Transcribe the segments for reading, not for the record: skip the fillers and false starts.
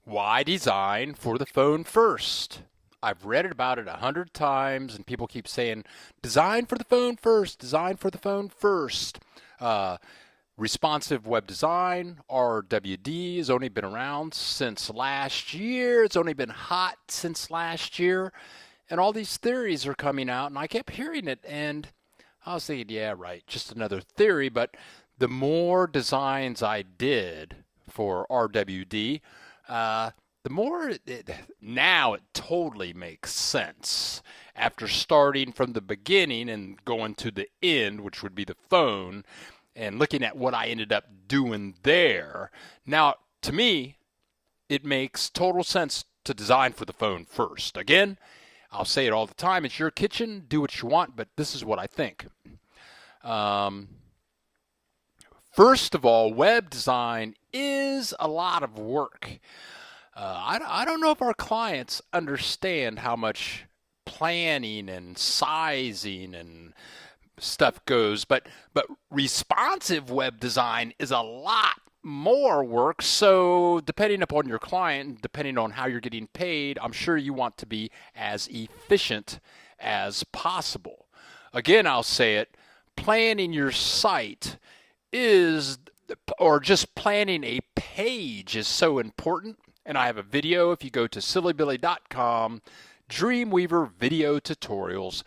Why design for the phone first? I've read about it 100 times, and people keep saying, design for the phone first, design for the phone first. Uh, Responsive web design, RWD, has only been around since last year. It's only been hot since last year. And all these theories are coming out, and I kept hearing it, and I was thinking, yeah, right, just another theory. But the more designs I did for RWD, the more now it totally makes sense. After starting from the beginning and going to the end, which would be the phone, and looking at what I ended up doing there, now to me, it makes total sense to design for the phone first. Again, I'll say it all the time, it's your kitchen, do what you want, but this is what I think. First of all, web design is a lot of work. I don't know if our clients understand how much planning and sizing and stuff goes, but responsive web design is a lot more work. So depending upon your client, depending on how you're getting paid, I'm sure you want to be as efficient as possible. Again, I'll say it, planning your site is, or just planning a page is so important. And I have a video, if you go to sillybilly.com, Dreamweaver video tutorials.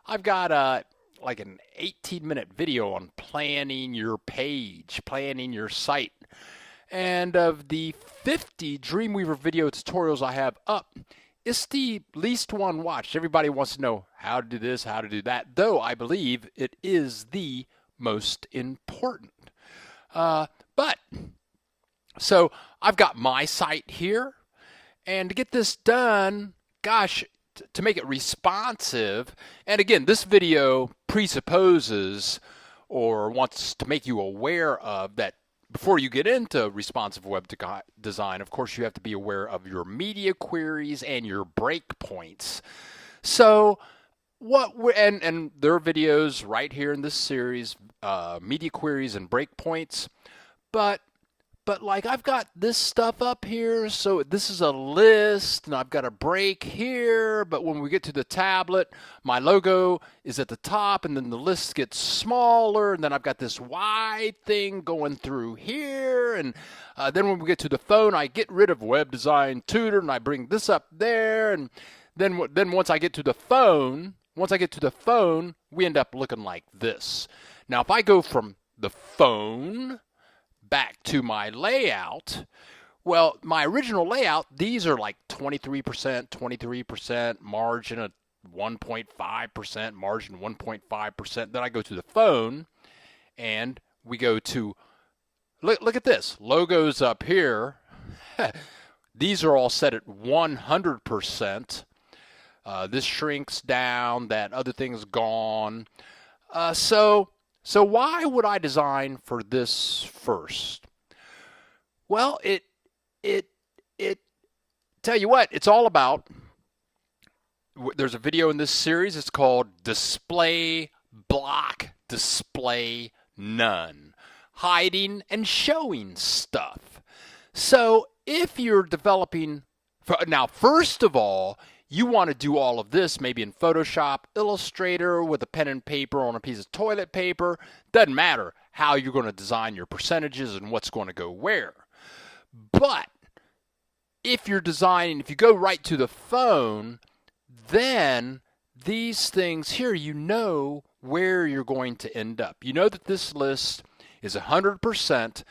I've got like an 18-minute video on planning your page, planning your site. And of the 50 Dreamweaver video tutorials I have up, it's the least one watched. Everybody wants to know how to do this, how to do that, though I believe it is the most important. So I've got my site here, and to get this done, gosh, to make it responsive, and again, this video presupposes or wants to make you aware of that before you get into responsive web design, of course, you have to be aware of your media queries and your breakpoints. So and there are videos right here in this series, media queries and breakpoints, but like I've got this stuff up here, so this is a list, and I've got a break here, but when we get to the tablet, my logo is at the top, and then the list gets smaller, and then I've got this wide thing going through here, and then when we get to the phone, I get rid of Web Design Tutor, and I bring this up there, and then once I get to the phone, we end up looking like this. Now, if I go from the phone back to my layout, well, my original layout, these are like 23%, margin of 1.5%, margin 1.5%. Then I go to the phone, and we go to, look at this, logos up here. These are all set at 100%. This shrinks down, that other thing's gone. So why would I design for this first? Well, it tell you what, it's all about, there's a video in this series, it's called Display Block, Display None, hiding and showing stuff. So if you're developing, now first of all, you want to do all of this maybe in Photoshop, Illustrator, with a pen and paper on a piece of toilet paper. Doesn't matter how you're going to design your percentages and what's going to go where. But if you're designing, if you go right to the phone, then these things here, you know where you're going to end up. You know that this list is 100%.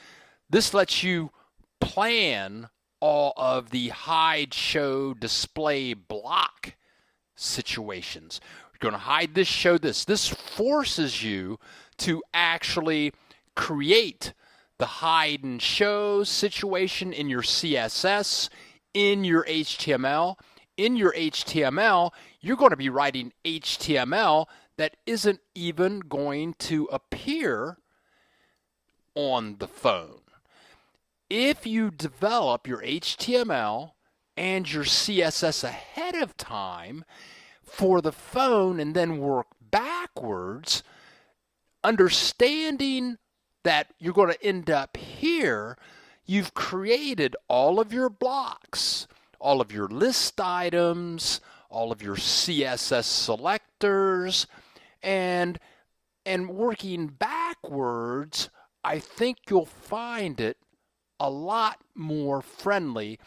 This lets you plan all of the hide, show, display, block situations. You're going to hide this, show this. This forces you to actually create the hide and show situation in your CSS, in your HTML. In your HTML, you're going to be writing HTML that isn't even going to appear on the phone. If you develop your HTML and your CSS ahead of time for the phone and then work back backwards, understanding that you're going to end up here, you've created all of your blocks, all of your list items, all of your CSS selectors, and working backwards, I think you'll find it a lot more friendly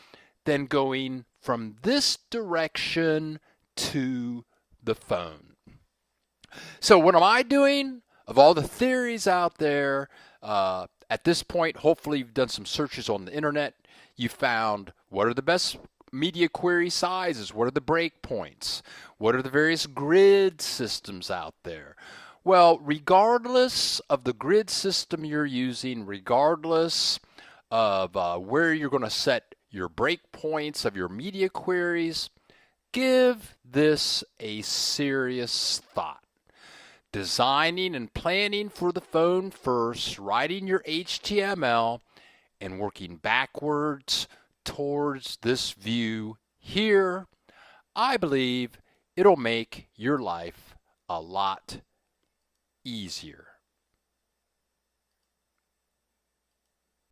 than going from this direction to the phone. So what am I doing? Of all the theories out there, at this point, hopefully you've done some searches on the internet. You found what are the best media query sizes? What are the breakpoints? What are the various grid systems out there? Well, regardless of the grid system you're using, regardless of where you're going to set your breakpoints of your media queries, give this a serious thought. Designing and planning for the phone first, writing your HTML, and working backwards towards this view here, I believe it'll make your life a lot easier.